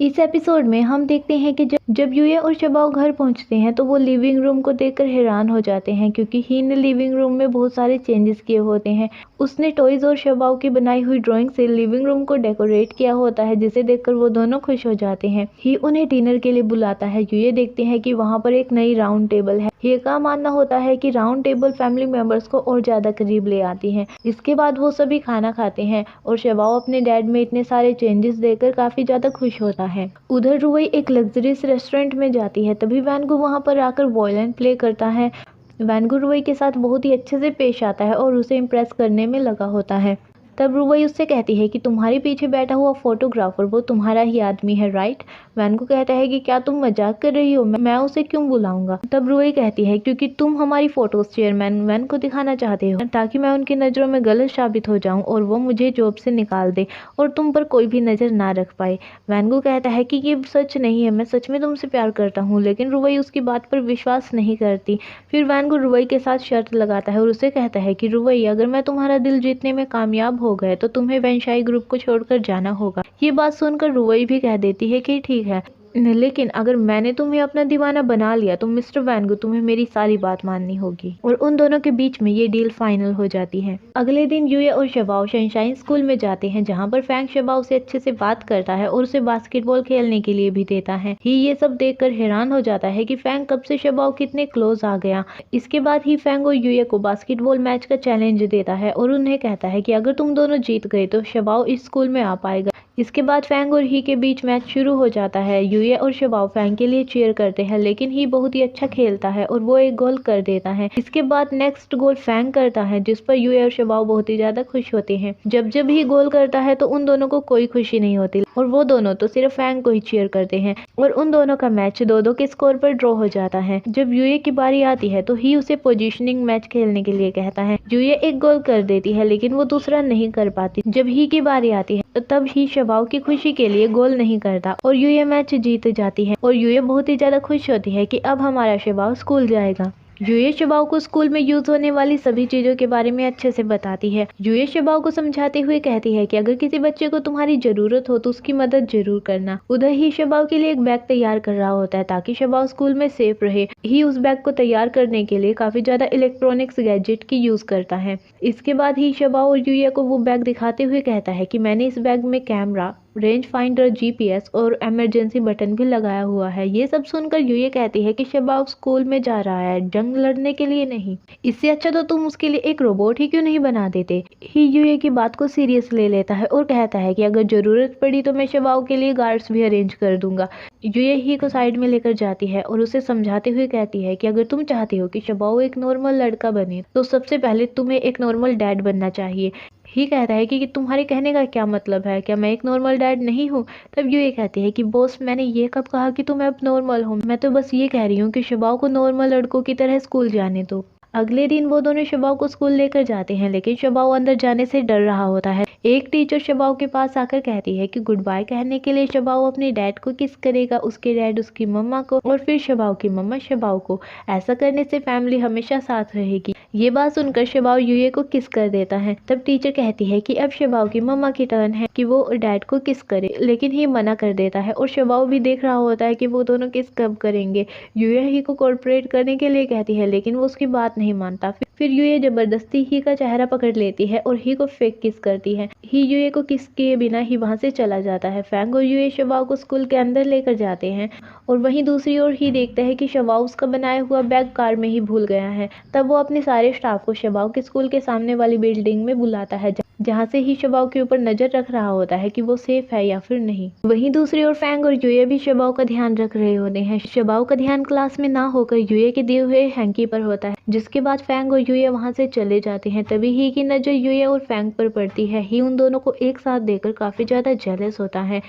इस एपिसोड में हम देखते हैं कि जब यूए और शबाओ घर पहुंचते हैं तो वो लिविंग रूम को देखकर हैरान हो जाते हैं, क्योंकि ही ने लिविंग रूम में बहुत सारे चेंजेस किए होते हैं। उसने टॉयज और शबाओ की बनाई हुई ड्राइंग से लिविंग रूम को डेकोरेट किया होता है, जिसे देखकर वो दोनों खुश हो जाते हैं। ही उन्हें डिनर के लिए बुलाता है। यूए देखते हैं कि वहाँ पर एक नई राउंड टेबल है। ही का मानना होता है कि राउंड टेबल फैमिली मेंबर्स को और ज्यादा करीब ले आती है। इसके बाद वो सभी खाना खाते हैं और शबाओ अपने डैड में इतने सारे चेंजेस देखकर काफी ज्यादा खुश होता है। उधर रुई एक लग्जरियस रेस्टोरेंट में जाती है, तभी वैनगो वहां पर आकर वायलिन प्ले करता है। वैनगो रुई के साथ बहुत ही अच्छे से पेश आता है और उसे इम्प्रेस करने में लगा होता है। तब रुई उससे कहती है कि तुम्हारे पीछे बैठा हुआ फोटोग्राफर वो तुम्हारा ही आदमी है, राइट? वैनगो कहता है कि क्या तुम मजाक कर रही हो, मैं उसे क्यों बुलाऊंगा? तब रुई कहती है क्योंकि तुम हमारी फोटोज चेयरमैन वैन को दिखाना चाहते हो, ताकि मैं उनकी नज़रों में गलत साबित हो जाऊं और वो मुझे जॉब से निकाल दे और तुम पर कोई भी नज़र ना रख पाए। वैनगो कहता है कि ये सच नहीं है, मैं सच में तुमसे प्यार करता हूँ, लेकिन रुई उसकी बात पर विश्वास नहीं करती। फिर वैनगो रुई के साथ शर्त लगाता है और उसे कहता है कि रुई, अगर मैं तुम्हारा दिल जीतने में कामयाब हो गए तो तुम्हें वैनशाई ग्रुप को छोड़कर जाना होगा। ये बात सुनकर रुई भी कह देती है कि ठीक है, लेकिन अगर मैंने तुम्हें अपना दीवाना बना लिया तो मिस्टर वैनगो तुम्हें मेरी सारी बात माननी होगी। और उन दोनों के बीच में ये डील फाइनल हो जाती है। अगले दिन यूए और शबाओ सनशाइन स्कूल में जाते हैं, जहाँ पर फैंग शबाओ से अच्छे से बात करता है और उसे बास्केटबॉल खेलने के लिए भी देता है। ही ये सब देखकर हैरान हो जाता है कि फैंग कब से शबाओ कितने क्लोज आ गया। इसके बाद ही फैंग और यूए को बास्केटबॉल मैच का चैलेंज देता है और उन्हें कहता है कि अगर तुम दोनों जीत गए तो शबाओ इस स्कूल में आ पाएगा। इसके बाद फैंग और ही के बीच मैच शुरू हो जाता है। यूए और शबाओ फैंग के लिए चीयर करते हैं, लेकिन ही बहुत ही अच्छा खेलता है और वो एक गोल कर देता है। इसके बाद नेक्स्ट गोल फैंग करता है, जिस पर यूए और शबाओ बहुत ही ज्यादा खुश होते हैं। जब ही गोल करता है तो उन दोनों को कोई खुशी नहीं होती और वो दोनों तो सिर्फ फैंग को ही चीयर करते हैं और उन दोनों का मैच 2-2 के स्कोर पर ड्रॉ हो जाता है। जब यूए की बारी आती है तो ही उसे पोजीशनिंग मैच खेलने के लिए कहता है। यूए एक गोल कर देती है, लेकिन वो दूसरा नहीं कर पाती। जब ही की बारी आती है तब ही शबाओ की खुशी के लिए गोल नहीं करता और यूए मैच जीत जाती है और यूए बहुत ही ज्यादा खुश होती है कि अब हमारा शबाओ स्कूल जाएगा। यूए शबाओ को स्कूल में यूज होने वाली सभी चीजों के बारे में अच्छे से बताती है। यूए शबाओ को समझाते हुए कहती है कि अगर किसी बच्चे को तुम्हारी जरूरत हो तो उसकी मदद जरूर करना। उधर ही शबाओ के लिए एक बैग तैयार कर रहा होता है ताकि शबाओ स्कूल में सेफ रहे। ही उस बैग को तैयार करने के लिए काफी ज्यादा इलेक्ट्रॉनिक्स गैजेट की यूज करता है। इसके बाद ही शबाओ और यूए को वो बैग दिखाते हुए कहता है कि मैंने इस बैग में कैमरा, रेंज फाइंडर, जीपीएस और इमरजेंसी बटन भी लगाया हुआ है। ये सब सुनकर यूए कहती है कि शबाओ स्कूल में जा रहा है, जंग लड़ने के लिए नहीं। इससे अच्छा तो तुम उसके लिए एक रोबोट ही क्यों नहीं बना देते। ही यूए की बात को सीरियस ले लेता है और कहता है कि अगर जरूरत पड़ी तो मैं शबाओ के लिए गार्ड्स भी अरेंज कर दूंगा। यूए ही को साइड में लेकर जाती है और उसे समझाते हुए कहती है कि अगर तुम चाहते हो कि शबाओ एक नॉर्मल लड़का बने तो सबसे पहले तुम्हें एक नॉर्मल डैड बनना चाहिए। ही कहता है कि तुम्हारे कहने का क्या मतलब है, क्या मैं एक नॉर्मल डैड नहीं हूँ? तब यूए कहती है कि बॉस, मैंने ये कब कहा कि तुम अब नॉर्मल हो? मैं तो बस ये कह रही हूँ कि शबाओ को नॉर्मल लड़कों की तरह स्कूल जाने दो। अगले दिन वो दोनों शबाओ को स्कूल लेकर जाते हैं, लेकिन शबाओ अंदर जाने से डर रहा होता है। एक टीचर शबाओ के पास आकर कहती है कि गुड बाय कहने के लिए शबाओ अपने डैड को किस करेगा, उसके डैड उसकी मम्मा को और फिर शबाओ की मम्मा शबाओ को। ऐसा करने से फैमिली हमेशा साथ रहेगी। ये बात सुनकर शबाओ यूए को किस कर देता है। तब टीचर कहती है कि अब शबाओ की मम्मा की टर्न है कि वो डैड को किस करे, लेकिन ही मना कर देता है और शबाओ भी देख रहा होता है कि वो दोनों किस कब करेंगे। यूए ही को कोऑपरेट करने के लिए कहती है, लेकिन वो उसकी बात नहीं मानता। फिर यूए जबरदस्ती ही का चेहरा पकड़ लेती है और ही को फेक किस करती है। ही यूए को किस किए बिना ही वहां से चला जाता है। फैंग और यूए शबाओ को स्कूल के अंदर लेकर जाते हैं और वहीं दूसरी ओर ही देखता है कि शबाओ उसका बनाया हुआ बैग कार में ही भूल गया है। तब वो अपने सारे स्टाफ को शबाओ के स्कूल के सामने वाली बिल्डिंग में बुलाता है, जहाँ से ही शबाओ के ऊपर नजर रख रहा होता है कि वो सेफ है या फिर नहीं। वहीं दूसरी ओर फैंग और यूए भी शबाओ का ध्यान रख रहे होते हैं। शबाओ का ध्यान क्लास में ना होकर यूए के दिए हुए हैंकी पर होता है, जिसके बाद फैंग और यूए वहां से चले जाते हैं। तभी ही की नजर यूए और फैंग पर पड़ती है। ही उन दोनों को एक साथ देखकर काफी ज्यादा जेलस होता है।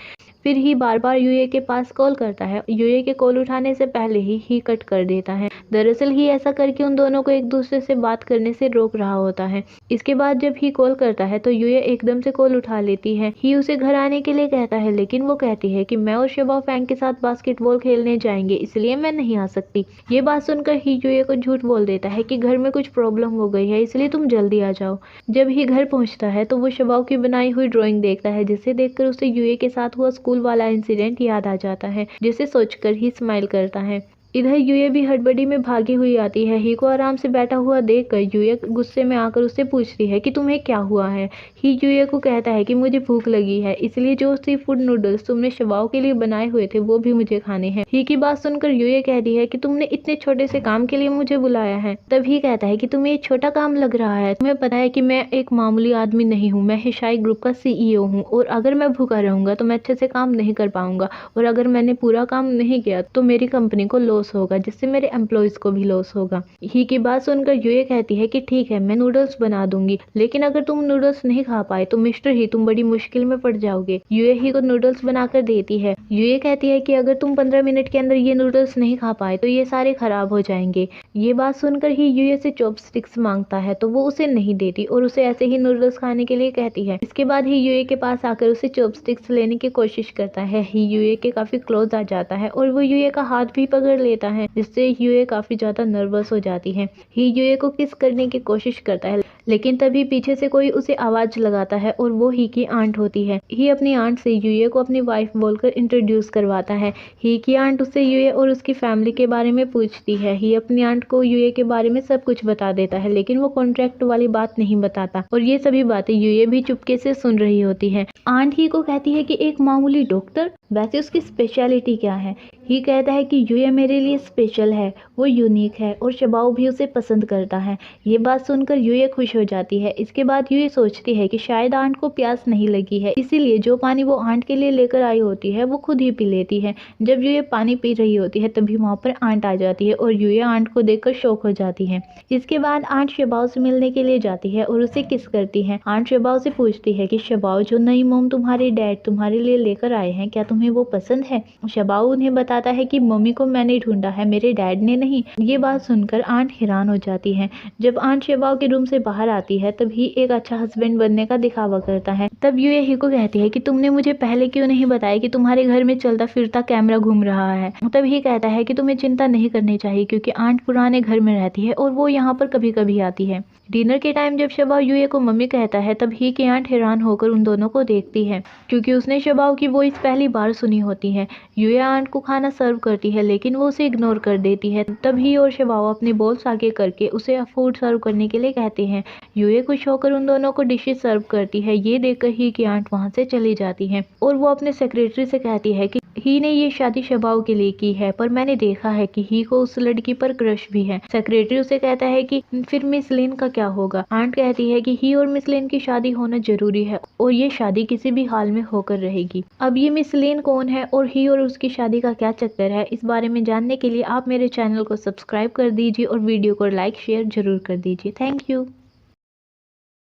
फिर ही बार बार यूए के पास कॉल करता है। यूए के कॉल उठाने से पहले ही कट कर देता है। दरअसल ही ऐसा करके उन दोनों को एक दूसरे से बात करने से रोक रहा होता है। इसके बाद जब ही कॉल करता है तो यूए एकदम से कॉल उठा लेती है। ही उसे घर आने के लिए कहता है, लेकिन वो कहती है कि मैं और शबाओ फैंग के साथ बास्केटबॉल खेलने जाएंगे, इसलिए मैं नहीं आ सकती। ये बात सुनकर ही यूए को झूठ बोल देता है कि घर में कुछ प्रॉब्लम हो गई है, इसलिए तुम जल्दी आ जाओ। जब ही घर पहुंचता है तो वो शबाओ की बनाई हुई ड्राइंग देखता है, जिसे देखकर उसे यूए के साथ हुआ स्कूल स्कूल वाला इंसिडेंट याद आ जाता है, जिसे सोचकर ही स्माइल करता है। इधर यूए भी हड़बड़ी में भागी हुई आती है। ही को आराम से बैठा हुआ देखकर यूए गुस्से में आकर उससे पूछती है कि तुम्हें क्या हुआ है। ही यूए को कहता है कि मुझे भूख लगी है, इसलिए जो सी फूड नूडल्स तुमने शबाओ के लिए बनाए हुए थे वो भी मुझे खाने हैं। ही की बात सुनकर यूए कहती है कि तुमने इतने छोटे से काम के लिए मुझे बुलाया है। तब ही कहता है कि तुम्हें ये छोटा काम लग रहा है, तुम्हें पता है कि मैं एक मामूली आदमी नहीं हूँ, मैं हिशाई ग्रुप का CEO हूँ और अगर मैं भूखा रहूंगा तो मैं अच्छे से काम नहीं कर पाऊंगा और अगर मैंने पूरा काम नहीं किया तो मेरी कंपनी को लॉस होगा, जिससे मेरे एम्प्लॉयज को भी लॉस होगा। ही की बात सुनकर यूए कहती है कि ठीक है, मैं नूडल्स बना दूंगी, लेकिन अगर तुम नूडल्स नहीं खा पाए तो मिस्टर ही तुम बड़ी मुश्किल में पड़ जाओगे। यूए ही को नूडल्स बनाकर देती है। यूए कहती है कि अगर तुम 15 मिनट के अंदर ये नूडल्स नहीं खा पाए तो ये सारे खराब हो जाएंगे। ये बात सुनकर ही यूए से चॉपस्टिक्स मांगता है तो वो उसे नहीं देती और उसे ऐसे ही नूडल्स खाने के लिए कहती है। इसके बाद ही यूए के पास आकर उसे चॉपस्टिक्स लेने की कोशिश करता है। ही यूए के काफी क्लोज आ जाता है और वो यूए का हाथ भी पकड़ लेता है, जिससे यूए काफी ज्यादा नर्वस हो जाती है। ही यूए को किस करने की कोशिश करता है, लेकिन तभी पीछे से कोई उसे आवाज लगाता है और वो ही की आंट होती है। ही अपनी आंट से यूए को अपनी वाइफ बोलकर इंट्रोड्यूस करवाता है। ही की आंट उससे यूए और उसकी फैमिली के बारे में पूछती है। ही अपनी आंट को यूए के बारे में सब कुछ बता देता है, लेकिन वो कॉन्ट्रैक्ट वाली बात नहीं बताता और ये सभी बातें यूए भी चुपके से सुन रही होती है। आंट ही को कहती है कि एक मामूली डॉक्टर, वैसे उसकी स्पेशलिटी क्या है। ही कहता है कि यूए मेरे लिए स्पेशल है, वो यूनिक है और शबाओ भी उसे पसंद करता है। ये बात सुनकर यूए खुश हो जाती है। इसके बाद यूए सोचती है कि शायद आंट को प्यास नहीं लगी है, इसीलिए जो पानी वो आंट के लिए लेकर आई होती है वो खुद ही पी लेती है। जब यूए पानी पी रही होती है तभी वहाँ पर आंट आ जाती है और यूए आंट को देखकर शॉक हो जाती है। इसके बाद आंट शबाओ से मिलने के लिए जाती है और उसे किस करती है। आंट शबाओ से पूछती है कि शबाओ, जो नई मोम तुम्हारे डैड तुम्हारे लिए लेकर आए हैं, क्या तुम्हें वो पसंद है। शबाओ उन्हें बताता है कि मम्मी को मैंने ढूंढा है, मेरे डैड ने नहीं। ये बात सुनकर आंट हैरान हो जाती है। जब आंट शबाओ के रूम से बाहर आती है तब ही एक अच्छा हस्बैंड बनने का दिखावा करता है। तब यूए ही को कहती है कि तुमने मुझे पहले क्यों नहीं बताया कि तुम्हारे घर में चलता फिरता कैमरा घूम रहा है। तब ही कहता है कि तुम्हें चिंता नहीं करनी चाहिए क्योंकि आंट पुराने घर में रहती है और वो यहाँ पर कभी कभी आती है। डिनर के टाइम जब शबाओ यूए को मम्मी कहता है तब ही की आंट हैरान होकर उन दोनों को देखती है, क्योंकि उसने शबाओ की वॉइस पहली बार सुनी होती है। यूए आंट को खाना सर्व करती है लेकिन वो उसे इग्नोर कर देती है। तब ही और शबाओ अपने बॉल्स आगे करके उसे फूड सर्व करने के लिए कहते हैं। यूए खुश होकर उन दोनों को डिशेस सर्व करती है। ये देखकर ही की आंट वहाँ से चली जाती है और वो अपने सेक्रेटरी से कहती है कि ही ने ये शादी शबाओ के लिए की है, पर मैंने देखा है कि ही को उस लड़की पर क्रश भी है। सेक्रेटरी उसे कहता है कि फिर मिस लिन का क्या होगा। आंट कहती है कि ही और मिस लिन की शादी होना जरूरी है और ये शादी किसी भी हाल में होकर रहेगी। अब ये मिस लिन कौन है और ही और उसकी शादी का क्या चक्कर है, इस बारे में जानने के लिए आप मेरे चैनल को सब्सक्राइब कर दीजिए और वीडियो को लाइक शेयर जरूर कर दीजिए। Thank you.